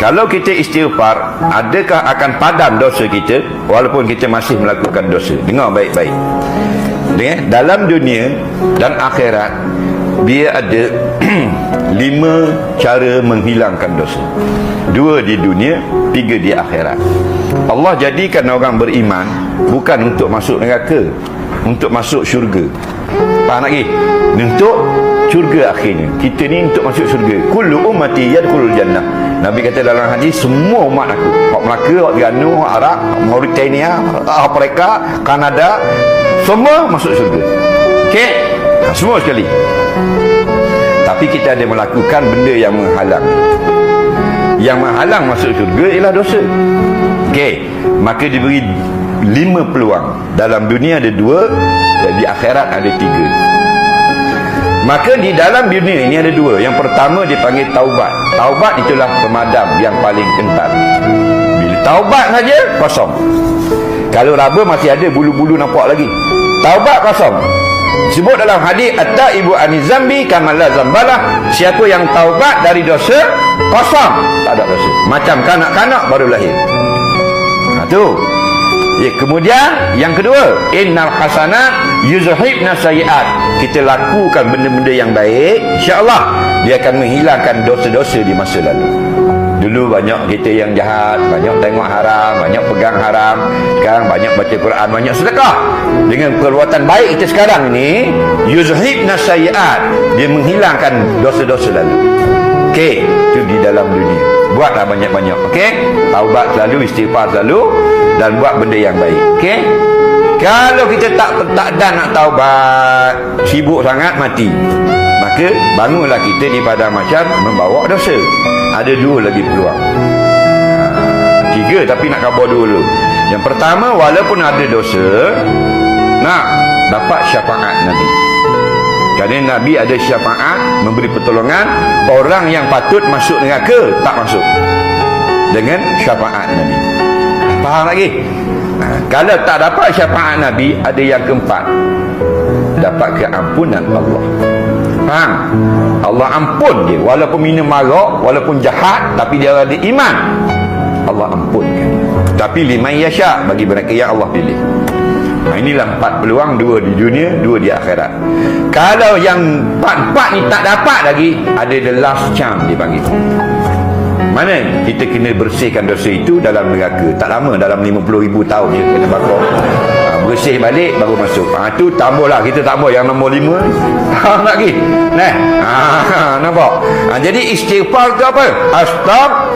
Kalau kita istighfar, adakah akan padam dosa kita walaupun kita masih melakukan dosa? Dengar baik-baik. Dalam dunia dan akhirat, dia ada 5 cara menghilangkan dosa. 2 di dunia, 3 di akhirat. Allah jadikan orang beriman bukan untuk masuk neraka, untuk masuk syurga. Faham lagi? Untuk syurga akhirnya. Kita ni untuk masuk syurga. Kullu ummati yadkhulul jannah. Nabi kata dalam hadis, semua umat aku, orang Melaka, orang Terengganu, orang Arab, Mauritania, Afrika, Kanada, semua masuk syurga. Okey? Semua sekali. Tapi kita ada melakukan benda yang menghalang. Yang menghalang masuk syurga ialah dosa. Okey, maka diberi 5 peluang. Dalam dunia ada 2, dan di akhirat ada 3. Maka di dalam dunia ini ada 2. Yang pertama dipanggil taubat. Taubat itulah pemadam yang paling kental. Bila taubat saja, kosong. Kalau raba masih ada bulu-bulu nampak lagi. Taubat kosong. Sebut dalam hadis, at-taibu anizambi kamala zambalah. Siapa yang taubat dari dosa, kosong, tak ada dosa. Macam kanak-kanak baru lahir. Tu. Ya, kemudian yang kedua, innal hasanat yuzhibna sayiat. Kita lakukan benda-benda yang baik, insya-Allah dia akan menghilangkan dosa-dosa di masa lalu. Dulu banyak kita yang jahat, banyak tengok haram, banyak pegang haram. Sekarang banyak baca Quran, banyak sedekah. Dengan perbuatan baik kita sekarang ini, yuzhibna sayiat, dia menghilangkan dosa-dosa lalu. Okey, itu di dalam dunia. Buatlah banyak-banyak, okey? Taubat selalu, istighfar selalu, dan buat benda yang baik, okey? Kalau kita tak ada nak taubat, sibuk sangat, mati. Maka bangunlah kita di padang mahsyar membawa dosa. Ada 2 lagi peluang. 3 tapi nak khabar dulu. Yang pertama, walaupun ada dosa, nak dapat syafaat Nabi. Kerana Nabi ada syafaat, memberi pertolongan. Orang yang patut masuk neraka tak masuk dengan syafaat Nabi. Faham lagi? Kalau tak dapat syafaat Nabi, ada yang keempat, dapat keampunan Allah. Faham? Allah ampun dia. Walaupun minum marak, walaupun jahat, tapi dia ada iman, Allah ampunkan. Tapi liman yasha, bagi mereka yang Allah pilih. Inilah 4 peluang, 2 di dunia, 2 di akhirat. Kalau yang 4 ni tak dapat lagi, ada the last chance dipanggil. Mana kita kena bersihkan dosa itu dalam neraka. Tak lama, dalam 50,000 tahun je kena bakar. Bersih balik baru masuk. Tu tambahlah, kita tambah yang nombor 5. Faham lagi? Nampak? Jadi istighfar tu apa? Astagfirullah.